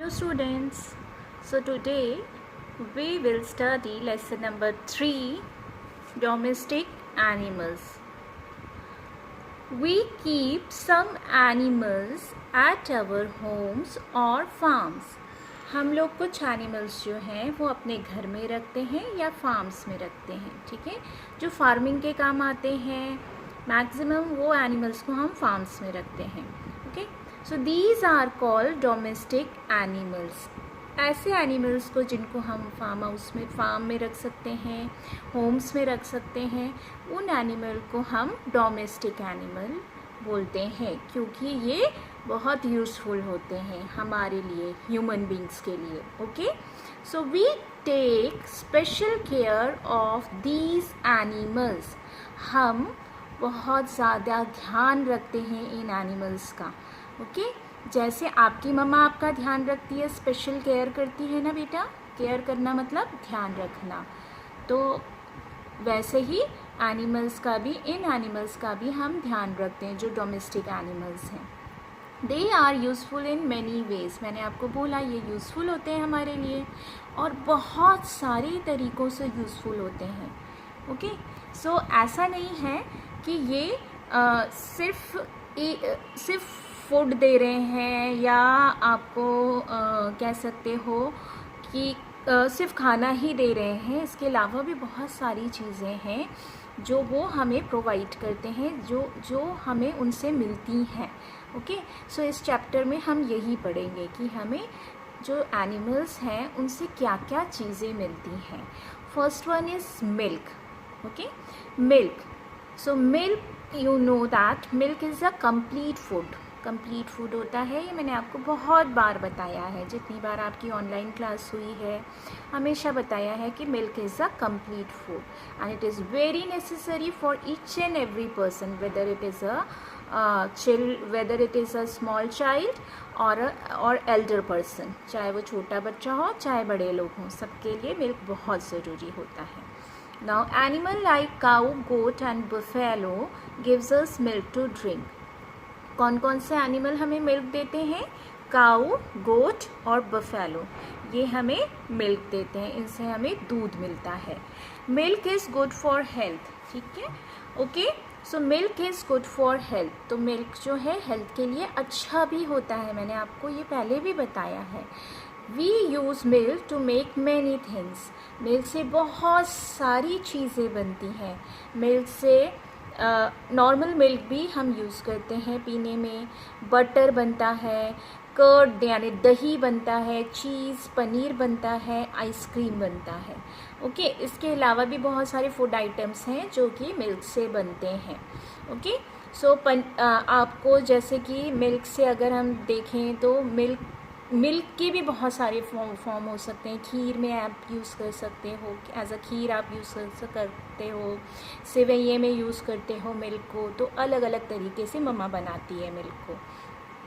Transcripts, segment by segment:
Hello students, so today we will study lesson number 3, domestic animals. We keep some animals at our homes or farms. हम लोग कुछ animals जो हैं वो अपने घर में रखते हैं या फार्म्स में रखते हैं, ठीक है, जो फार्मिंग के काम आते हैं. मैक्सिमम वो एनिमल्स को हम फार्म्स में रखते हैं. Okay, so these are called domestic animals. ऐसे एनिमल्स को जिनको हम फार्म हाउस में फार्म में रख सकते हैं, होम्स में रख सकते हैं, उन एनिमल को हम डोमेस्टिक एनिमल बोलते हैं, क्योंकि ये बहुत यूज़फुल होते हैं हमारे लिए, ह्यूमन बींग्स के लिए. Okay, so we take special care of these animals. हम बहुत ज़्यादा ध्यान रखते हैं इन एनिमल्स का. ओके, जैसे आपकी मम्मा आपका ध्यान रखती है, स्पेशल केयर करती है ना बेटा. केयर करना मतलब ध्यान रखना. तो वैसे ही एनिमल्स का भी, इन एनिमल्स का भी हम ध्यान रखते हैं जो डोमेस्टिक एनिमल्स हैं. They are useful in many ways. मैंने आपको बोला ये यूज़फुल होते हैं हमारे लिए और बहुत सारे तरीक़ों से यूज़फुल होते हैं. ओके, सो ऐसा नहीं है कि ये सिर्फ फूड दे रहे हैं, या आपको कह सकते हो कि सिर्फ खाना ही दे रहे हैं. इसके अलावा भी बहुत सारी चीज़ें हैं जो वो हमें प्रोवाइड करते हैं, जो हमें उनसे मिलती हैं. ओके, सो इस चैप्टर में हम यही पढ़ेंगे कि हमें जो एनिमल्स हैं उनसे क्या क्या चीज़ें मिलती हैं. First one is milk. Okay, milk. So milk, you know that milk is a complete food. Complete food होता है, ये मैंने आपको बहुत बार बताया है. जितनी बार आपकी ऑनलाइन क्लास हुई है हमेशा बताया है कि milk is a complete food and it is very necessary for each and every person, whether it is a small child और एल्डर पर्सन. चाहे वो छोटा बच्चा हो चाहे बड़े लोग हों, सबके लिए मिल्क बहुत ज़रूरी होता है. Now animal like cow, goat and buffalo gives us milk to drink. कौन कौन से एनिमल हमें मिल्क देते हैं? काऊ, गोट और बफेलो. ये हमें मिल्क देते हैं, इनसे हमें दूध मिलता है. Milk is good for health. ठीक है, okay, so milk is good for health. तो मिल्क जो है हेल्थ के लिए अच्छा भी होता है, मैंने आपको ये पहले भी बताया है. We use milk to make many things. Milk से बहुत सारी चीज़ें बनती हैं. मिल्क से नॉर्मल मिल्क भी हम यूज़ करते हैं पीने में. बटर बनता है, कर्ड यानी दही बनता है, चीज़, पनीर बनता है, आइसक्रीम बनता है. ओके, इसके अलावा भी बहुत सारे फूड आइटम्स हैं जो कि मिल्क से बनते हैं. ओके, सो आपको जैसे कि मिल्क से अगर हम देखें तो मिल्क के भी बहुत सारे फॉर्म हो सकते हैं. खीर में आप यूज़ कर सकते हो, एज अ खीर आप यूज़ करते हो, सेवइये में यूज़ करते हो मिल्क को. तो अलग अलग तरीके से मम्मा बनाती है मिल्क को.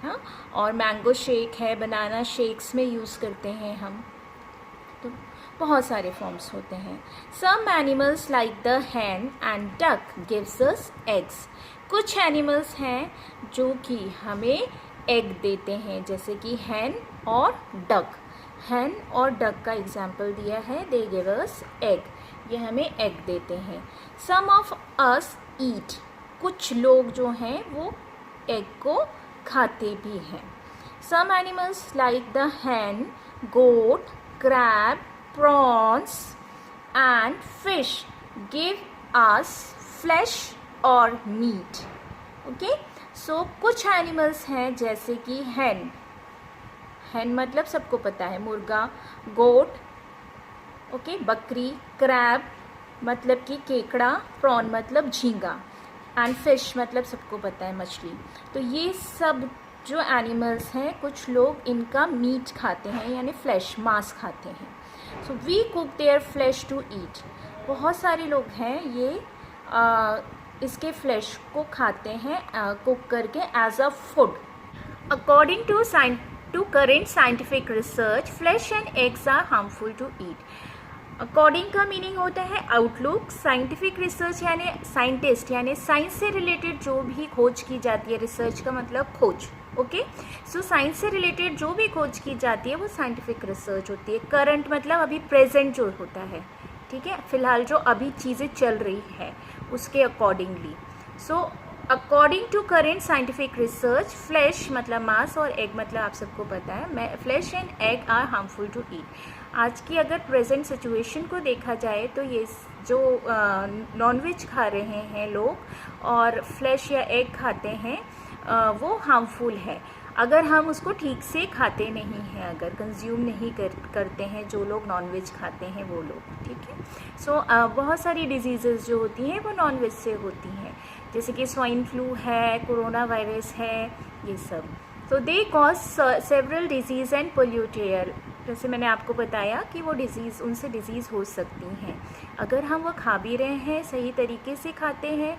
हाँ, और मैंगो शेक है, बनाना शेक्स में यूज़ करते हैं हम. तो बहुत सारे फॉर्म्स होते हैं. Some animals like the hen and duck gives us eggs. कुछ एनिमल्स हैं जो कि हमें एग देते हैं, जैसे कि हैन और डक. हैन और डक का एग्जाम्पल दिया है, दे गिव अस एग. ये हमें एग देते हैं. सम ऑफ अस ईट. कुछ लोग जो हैं वो एग को खाते भी हैं. Some animals like the hen, goat, crab, prawns and fish give us flesh और मीट. ओके, सो कुछ एनिमल्स हैं जैसे कि हैन. हैन मतलब सबको पता है, मुर्गा. गोट, ओके, बकरी. क्रैब मतलब कि केकड़ा. प्रॉन मतलब झींगा. एंड फिश मतलब सबको पता है, मछली. तो ये सब जो एनिमल्स हैं, कुछ लोग इनका मीट खाते हैं, यानी फ्लैश, मांस खाते हैं. So we cook their flesh to eat. बहुत सारे लोग हैं ये इसके फ्लैश को खाते हैं कुक करके as a food. According to current scientific research, flesh and eggs are harmful to eat. According का मीनिंग होता है आउटलुक. साइंटिफिक रिसर्च यानी साइंटिस्ट, यानी साइंस से रिलेटेड जो भी खोज की जाती है, रिसर्च का मतलब खोज. ओके। सो साइंस से रिलेटेड जो भी खोज की जाती है वो साइंटिफिक रिसर्च होती है। करंट मतलब अभी प्रेजेंट जो होता है, ठीक है, फिलहाल जो अभी चीज़ें चल रही है उसके accordingly. So according to current scientific research, flesh मतलब मांस और एग मतलब आप सबको पता है, flesh and egg are harmful to eat. आज की अगर प्रेजेंट सिचुएशन को देखा जाए तो ये जो नॉनवेज खा रहे हैं लोग और फ्लैश या एग खाते हैं वो हार्मफुल है अगर हम उसको ठीक से खाते नहीं हैं, अगर कंज्यूम नहीं करते हैं जो लोग नॉनवेज खाते हैं वो लोग, ठीक है। सो बहुत सारी डिजीज़ेस जो होती हैं वो नॉनवेज से होती हैं, जैसे कि स्वाइन फ्लू है, कोरोना वायरस है, ये सब। तो they cause several disease and pollute air. जैसे मैंने आपको बताया कि वो डिज़ीज़, उनसे डिज़ीज़ हो सकती हैं। अगर हम वो खा भी रहे हैं, सही तरीके से खाते हैं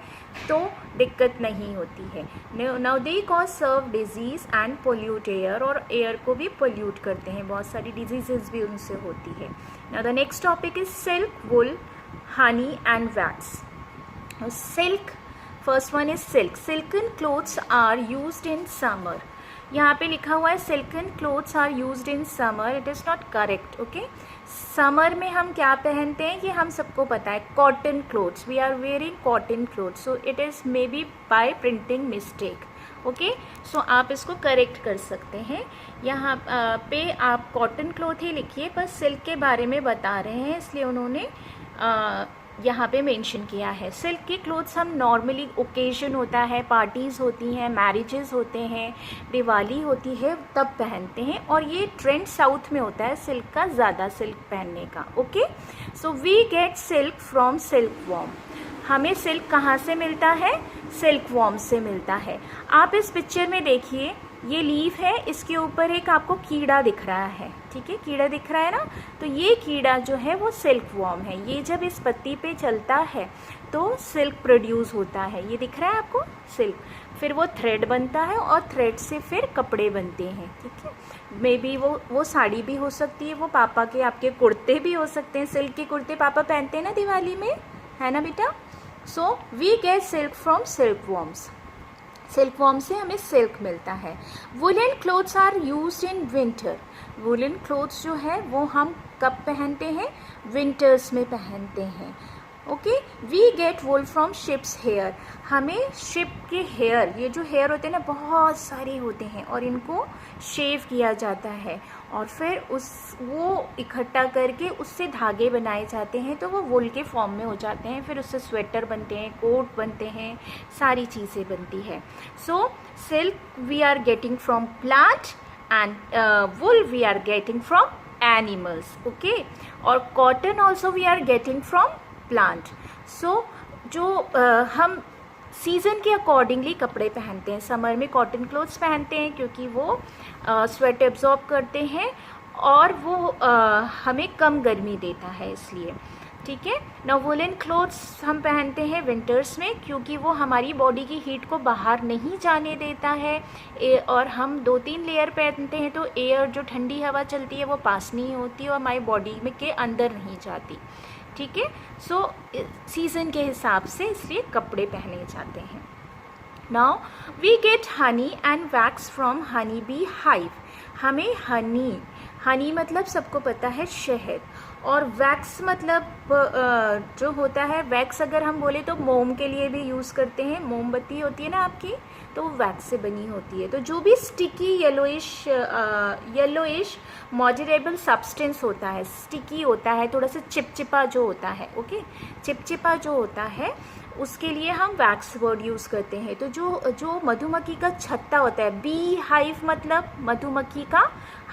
तो दिक्कत नहीं होती है। Now they cause severe disease and pollute air, और एयर को भी पोल्यूट करते हैं, बहुत सारी डिजीज़ेस भी उनसे होती है। Now the next topic is silk, wool, honey and wax. Silk, first one is silk. Silken clothes are used in summer. यहाँ पे लिखा हुआ है silken clothes are used in summer, it is not correct, okay. Summer में हम क्या पहनते हैं ये हम सबको पता है, cotton clothes, we are wearing cotton clothes, so it is may be by printing mistake, okay. So आप इसको करेक्ट कर सकते हैं। यहाँ पे आप कॉटन क्लोथ ही लिखिए, पर सिल्क के बारे में बता रहे हैं इसलिए उन्होंने यहाँ पे मेंशन किया है। सिल्क के क्लोथ्स हम नॉर्मली ओकेजन होता है, पार्टीज़ होती हैं, मैरिजेस होते हैं, दिवाली होती है, तब पहनते हैं, और ये ट्रेंड साउथ में होता है सिल्क का, ज़्यादा सिल्क पहनने का, okay. So we get silk from silk worm. हमें सिल्क कहाँ से मिलता है? सिल्क वॉर्म से मिलता है। आप इस पिक्चर में देखिए, ये लीफ है, इसके ऊपर एक आपको कीड़ा दिख रहा है, ठीक है, कीड़ा दिख रहा है ना, तो ये कीड़ा जो है वो सिल्क वॉर्म है। ये जब इस पत्ती पे चलता है तो सिल्क प्रोड्यूस होता है, ये दिख रहा है आपको सिल्क, फिर वो थ्रेड बनता है और थ्रेड से फिर कपड़े बनते हैं, ठीक है। मे बी वो साड़ी भी हो सकती है, वो पापा के आपके कुर्ते भी हो सकते हैं, सिल्क के कुर्ते पापा पहनते हैं ना दिवाली में, है ना बेटा। So we get silk from silk worms. Silk worm से हमें सिल्क मिलता है। Woollen clothes are used in winter. Woollen clothes जो है वो हम कब पहनते हैं? विंटर्स में पहनते हैं, okay. We get wool from sheep's hair. हमें शिप के हेयर, ये जो हेयर होते हैं ना बहुत सारे होते हैं और इनको शेव किया जाता है और फिर वो इकट्ठा करके उससे धागे बनाए जाते हैं, तो वो वुल के फॉर्म में हो जाते हैं, फिर उससे स्वेटर बनते हैं, कोट बनते हैं, सारी चीज़ें बनती है। So silk we are getting from plant and wool we are getting from animals, okay. और cotton also we are getting from plant. So जो हम सीज़न के अकॉर्डिंगली कपड़े पहनते हैं, समर में कॉटन क्लोथ्स पहनते हैं क्योंकि वो स्वेट एब्जॉर्ब करते हैं और वो हमें कम गर्मी देता है, इसलिए, ठीक है। नाउ वुलन क्लोथ्स हम पहनते हैं विंटर्स में क्योंकि वो हमारी बॉडी की हीट को बाहर नहीं जाने देता है, और हम 2-3 लेयर पहनते हैं तो एयर जो ठंडी हवा चलती है वो पास नहीं होती और हमारी बॉडी में के अंदर नहीं जाती, ठीक है। सो सीज़न के हिसाब से इसलिए कपड़े पहने जाते हैं। Now we get honey and wax from honey bee hive. हमें हनी मतलब सबको पता है शहद, और वैक्स मतलब जो होता है, वैक्स अगर हम बोले तो मोम के लिए भी यूज़ करते हैं, मोमबत्ती होती है ना आपकी, तो वो वैक्स से बनी होती है। तो जो भी स्टिकी येलोइश मॉडरेबल सब्सटेंस होता है, स्टिकी होता है, थोड़ा सा चिपचिपा जो होता है, ओके, चिपचिपा जो होता है उसके लिए हम वैक्स वर्ड यूज़ करते हैं। तो जो मधुमक्खी का छत्ता होता है, बी हाइव मतलब मधुमक्खी का,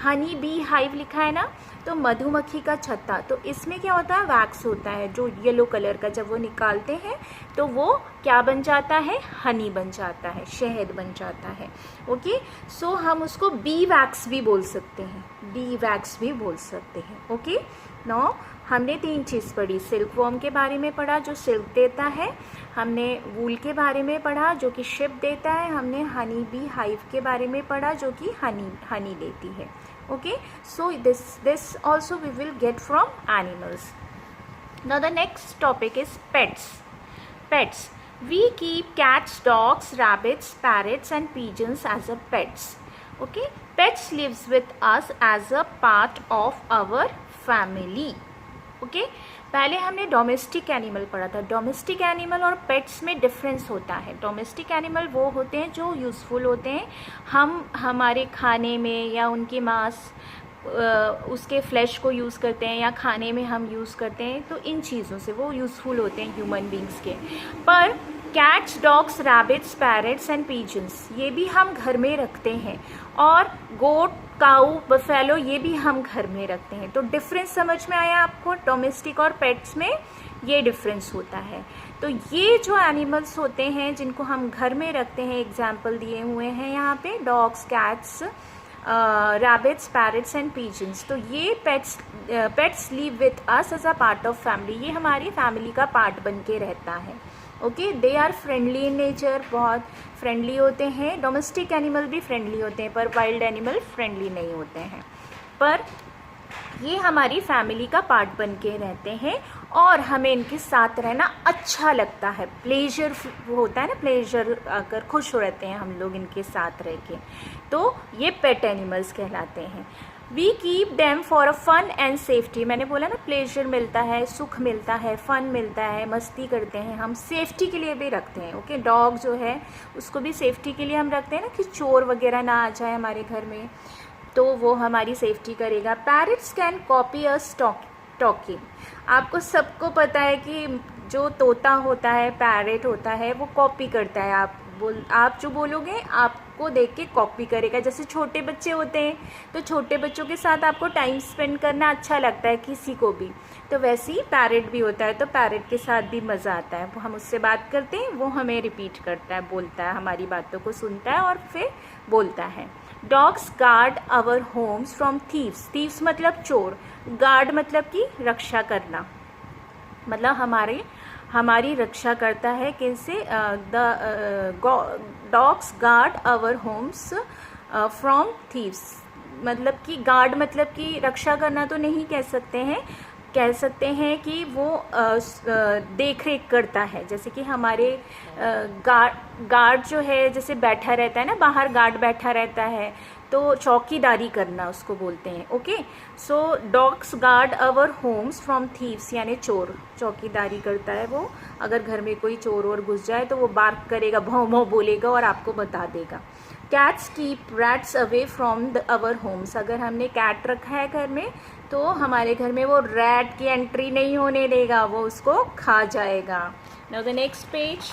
हनी बी हाइव लिखा है ना, तो मधुमक्खी का छत्ता, तो इसमें क्या होता है? वैक्स होता है जो येलो कलर का, जब वो निकालते हैं तो वो क्या बन जाता है? हनी बन जाता है, शहद बन जाता है, ओके। सो हम उसको बी वैक्स भी बोल सकते हैं, बी वैक्स भी बोल सकते हैं, ओके। नाउ हमने 3 चीज़ पढ़ी, सिल्क वॉर्म के बारे में पढ़ा जो सिल्क देता है, हमने वूल के बारे में पढ़ा जो कि शिप देता है, हमने हनी बी हाइव के बारे में पढ़ा जो कि हनी देती है, okay. So this also we will get from animals. Now the next topic is pets. We keep cats, dogs, rabbits, parrots and pigeons as a pets. Okay, pets lives with us as a part of our family. Okay, पहले हमने domestic animal पढ़ा था. Domestic animal और pets में difference होता है. Domestic animal वो होते हैं जो यूज़फुल होते हैं, हम हमारे खाने में या उनके मांस उसके फ्लैश को यूज़ करते हैं या खाने में हम यूज़ करते हैं, तो इन चीज़ों से वो यूज़फुल होते हैं ह्यूमन बींग्स के. पर cats, dogs, rabbits, parrots and pigeons ये भी हम घर में रखते हैं, और गोट, काऊ, बफेलो ये भी हम घर में रखते हैं. तो डिफरेंस समझ में आया आपको? डोमेस्टिक और पेट्स में ये डिफरेंस होता है. तो ये जो एनिमल्स होते हैं जिनको हम घर में रखते हैं, एग्जाम्पल दिए हुए हैं यहाँ पे, dogs, cats, rabbits, parrots and pigeons. तो ये pets live with us as a part of family. ये हमारी फैमिली का पार्ट बन के रहता है. Okay, they are friendly in nature, बहुत फ्रेंडली होते हैं. डोमेस्टिक एनिमल भी फ्रेंडली होते हैं, पर वाइल्ड एनिमल फ्रेंडली नहीं होते हैं. पर ये हमारी फैमिली का पार्ट बन के रहते हैं और हमें इनके साथ रहना अच्छा लगता है. प्लेजर होता है ना, प्लेजर अगर खुश रहते हैं हम लोग इनके साथ रह के, तो ये पेट एनिमल्स कहलाते हैं. We keep them for a fun and safety. मैंने बोला ना, प्लेजर मिलता है, सुख मिलता है, फन मिलता है, मस्ती करते हैं हम, सेफ्टी के लिए भी रखते हैं. ओके, डॉग जो है उसको भी सेफ्टी के लिए हम रखते हैं ना, कि चोर वगैरह ना आ जाए हमारे घर में, तो वो हमारी सेफ्टी करेगा. Parrots can copy us talking. आपको सबको पता है कि जो तोता होता है, पैरट होता है, वो कॉपी करता है. आप जो बोलोगे आपको देख के कॉपी करेगा. जैसे छोटे बच्चे होते हैं, तो छोटे बच्चों के साथ आपको टाइम स्पेंड करना अच्छा लगता है किसी को भी, तो वैसे ही पैरट भी होता है. तो पैरट के साथ भी मज़ा आता है. हम उससे बात करते हैं, वो हमें रिपीट करता है, बोलता है, हमारी बातों को सुनता है और फिर बोलता है. Dogs guard our homes from thieves. Thieves मतलब चोर, गार्ड मतलब कि रक्षा करना, मतलब हमारी रक्षा करता है. कैसे? Dogs guard our homes from thieves. मतलब कि गार्ड मतलब कि रक्षा करना तो नहीं कह सकते हैं, कह सकते हैं कि वो देख रेख करता है. जैसे कि हमारे गार्ड जो है, जैसे बैठा रहता है ना, बाहर गार्ड बैठा रहता है, तो चौकीदारी करना उसको बोलते हैं. Okay, so dogs guard our homes from thieves, यानी चोर, चौकीदारी करता है वो. अगर घर में कोई चोर और घुस जाए तो वो बार्क करेगा, भौं भौं बोलेगा और आपको बता देगा. Cats keep rats away from our homes. अगर हमने कैट रखा है घर में, तो हमारे घर में वो रैट की एंट्री नहीं होने देगा, वो उसको खा जाएगा. Now the next page,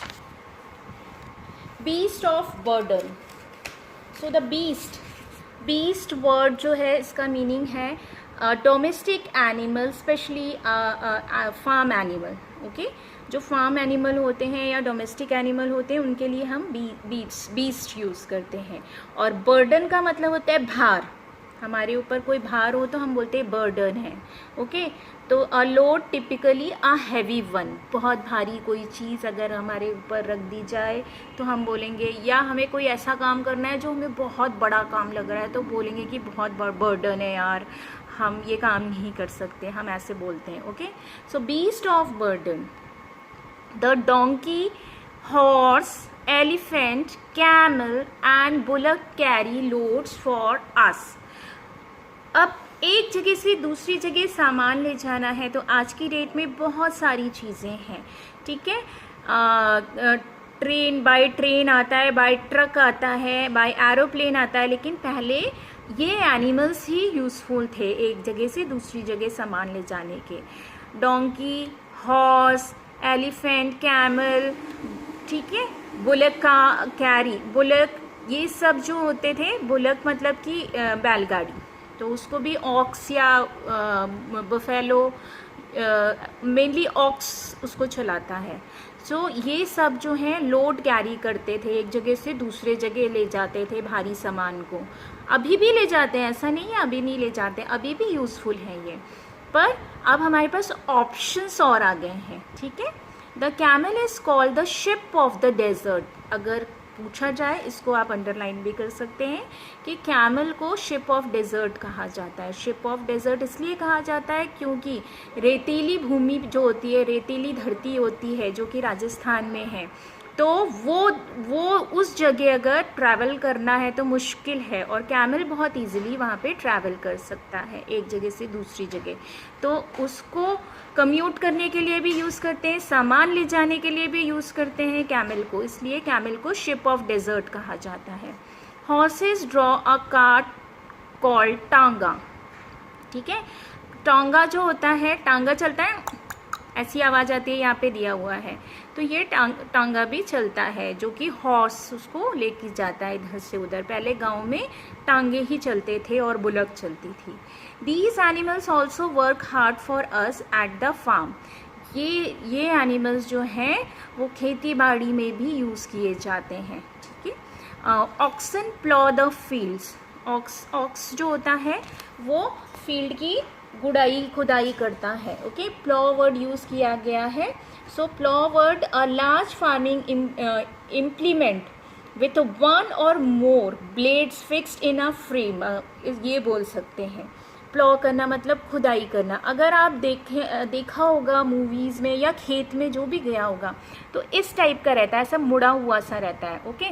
beast of burden. So the beast word जो है, इसका मीनिंग है domestic animal, specially farm animal. Okay, जो फार्म एनिमल होते हैं या डोमेस्टिक एनिमल होते हैं, उनके लिए हम बीस्ट यूज़ करते हैं. और बर्डन का मतलब होता है भार. हमारे ऊपर कोई भार हो तो हम बोलते हैं बर्डन है. ओके, तो a load typically a heavy one. बहुत भारी कोई चीज़ अगर हमारे ऊपर रख दी जाए तो हम बोलेंगे, या हमें कोई ऐसा काम करना है जो हमें बहुत बड़ा काम लग रहा है, तो बोलेंगे कि बहुत बर्डन है यार, हम ये काम नहीं कर सकते, हम ऐसे बोलते हैं. Okay, so beast of burden. The donkey, horse, elephant, camel and bullock carry loads for us. अब एक जगह से दूसरी जगह सामान ले जाना है, तो आज की डेट में बहुत सारी चीज़ें हैं. ठीक है, ट्रेन, बाय ट्रेन आता है, बाय ट्रक आता है, बाय एरोप्लेन आता है, लेकिन पहले ये एनिमल्स ही यूज़फुल थे एक जगह से दूसरी जगह सामान ले जाने के. डोंकी, हॉर्स, एलिफेंट, कैमल, ठीक है, बुलक का कैरी, बुलक, ये सब जो होते थे, बुलक मतलब कि बैलगाड़ी, तो उसको भी ऑक्स या बफेलो, मेनली ऑक्स उसको चलाता है. सो ये सब जो हैं लोड कैरी करते थे, एक जगह से दूसरे जगह ले जाते थे भारी सामान को. अभी भी ले जाते हैं, ऐसा नहीं है अभी नहीं ले जाते, अभी भी यूज़फुल है ये. पर अब हमारे पास ऑप्शंस और आ गए हैं. ठीक है, the camel is called the ship of the desert. अगर पूछा जाए, इसको आप अंडरलाइन भी कर सकते हैं कि कैमल को शिप ऑफ डेजर्ट कहा जाता है। शिप ऑफ डेजर्ट इसलिए कहा जाता है क्योंकि रेतीली भूमि जो होती है, रेतीली धरती होती है जो कि राजस्थान में है, तो वो उस जगह अगर ट्रैवल करना है तो मुश्किल है, और कैमल बहुत इजीली वहाँ पे ट्रैवल कर सकता है एक जगह से दूसरी जगह। तो उसको कम्यूट करने के लिए भी यूज़ करते हैं, सामान ले जाने के लिए भी यूज़ करते हैं कैमल को, इसलिए कैमल को शिप ऑफ डेजर्ट कहा जाता है। Horses draw a cart called टांगा। ठीक है, टांगा जो होता है, टांगा चलता है, ऐसी आवाज़ आती है, यहाँ पे दिया हुआ है, तो ये टांगा भी चलता है जो कि हॉर्स उसको लेके जाता है इधर से उधर। पहले गांव में टांगे ही चलते थे और बुलक चलती थी। These animals also work hard for us at the farm. ये एनिमल्स जो हैं वो खेती बाड़ी में भी यूज़ किए जाते हैं। ठीक है, oxen plough the fields. Ox जो होता है वो फील्ड की गुड़ाई खुदाई करता है। ओके, प्लॉ वर्ड यूज़ किया गया है। So plough word a large farming implement with one or more blades fixed in a frame, ये बोल सकते हैं। प्लॉ करना मतलब खुदाई करना। अगर आप देखा होगा मूवीज़ में या खेत में जो भी गया होगा तो इस टाइप का रहता है, ऐसा मुड़ा हुआ सा रहता है। ओके,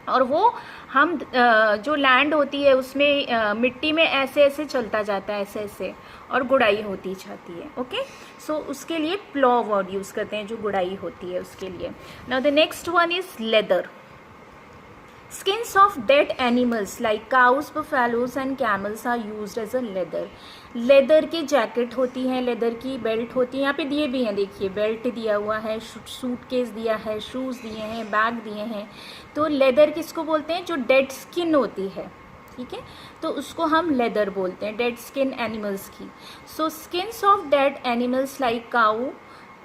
और वो हम जो लैंड होती है उसमें मिट्टी में ऐसे ऐसे चलता जाता है, ऐसे ऐसे, और गुड़ाई होती जाती है। ओके, सो उसके लिए प्लॉ वर्ड यूज़ करते हैं, जो गुड़ाई होती है उसके लिए। Now the next one is leather. Skins of dead animals like cows, buffaloes and camels are used as a leather. Leather की जैकेट होती है, लेदर की बेल्ट होती है, यहाँ पे दिए भी हैं, देखिए बेल्ट दिया हुआ है, सूटकेस दिया है, शूज़ दिए हैं, बैग दिए हैं। तो लेदर किसको बोलते हैं? जो डेड स्किन होती है, ठीक है, तो उसको हम लेदर बोलते हैं, डेड स्किन एनिमल्स की। So skins of dead animals like cow,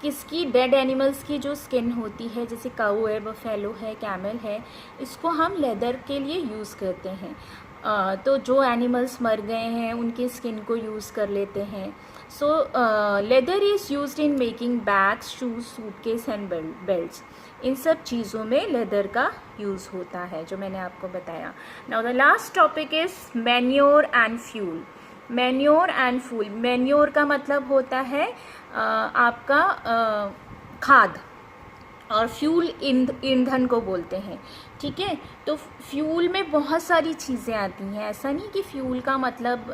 किसकी? डेड एनिमल्स की जो स्किन होती है, जैसे काऊ है, बफेलो है, कैमल है, इसको हम लेदर के लिए यूज़ करते हैं। तो जो एनिमल्स मर गए हैं उनकी स्किन को यूज़ कर लेते हैं। So leather is used in making bags, shoes, suitcase and belts. इन सब चीज़ों में लेदर का यूज़ होता है, जो मैंने आपको बताया। Now the last topic is manure and fuel. Manure and fuel. Manure का मतलब होता है आपका खाद, और फ्यूल ईंधन को बोलते हैं। ठीक है, तो फ्यूल में बहुत सारी चीज़ें आती हैं, ऐसा नहीं कि फ्यूल का मतलब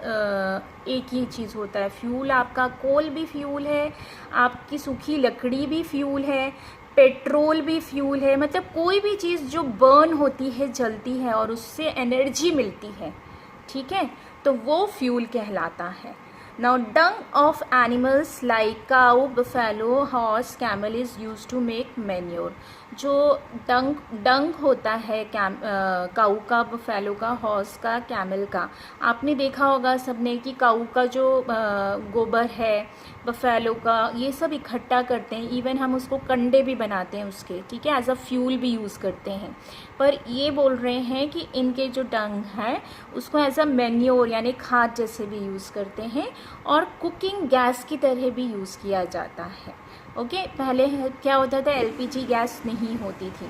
एक ही चीज़ होता है। फ्यूल आपका कोल भी फ्यूल है, आपकी सूखी लकड़ी भी फ्यूल है, पेट्रोल भी फ्यूल है, मतलब कोई भी चीज़ जो बर्न होती है, जलती है और उससे एनर्जी मिलती है, ठीक है, तो वो फ्यूल कहलाता है। Now dung of animals like cow, buffalo, horse, camel is used to make manure. जो डंग होता है काऊ का, बफेलो का, हॉर्स का, कैमल का, आपने देखा होगा सबने कि काऊ का जो गोबर है, बफेलो का, ये सब इकट्ठा करते हैं, इवन हम उसको कंडे भी बनाते हैं उसके, ठीक है, एज अ फ्यूल भी यूज़ करते हैं। पर ये बोल रहे हैं कि इनके जो डंग है उसको एज अ मैन्योर यानी खाद जैसे भी यूज़ करते हैं, और कुकिंग गैस की तरह भी यूज़ किया जाता है। ओके, पहले क्या होता था, एलपीजी गैस नहीं होती थी,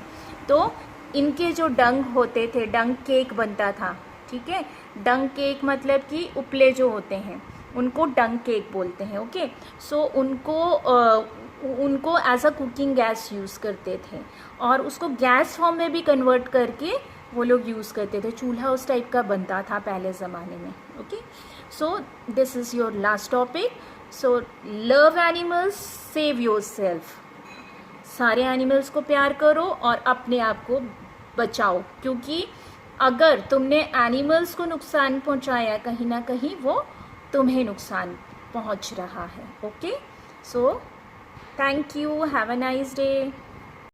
तो इनके जो डंग होते थे, डंग केक बनता था, ठीक है, डंग केक मतलब कि उपले जो होते हैं उनको डंग केक बोलते हैं। ओके, सो उनको as a cooking gas use करते थे, और उसको गैस फॉर्म में भी कन्वर्ट करके वो लोग यूज़ करते थे। चूल्हा उस टाइप का बनता था पहले ज़माने में। Okay, so this is your last topic. So love animals, save your self. सारे एनिमल्स को प्यार करो और अपने आप को बचाओ, क्योंकि अगर तुमने एनिमल्स को नुकसान पहुंचाया कहीं ना कहीं, वो तुम्हें नुकसान पहुंच रहा है। Okay, so thank you, have a nice day.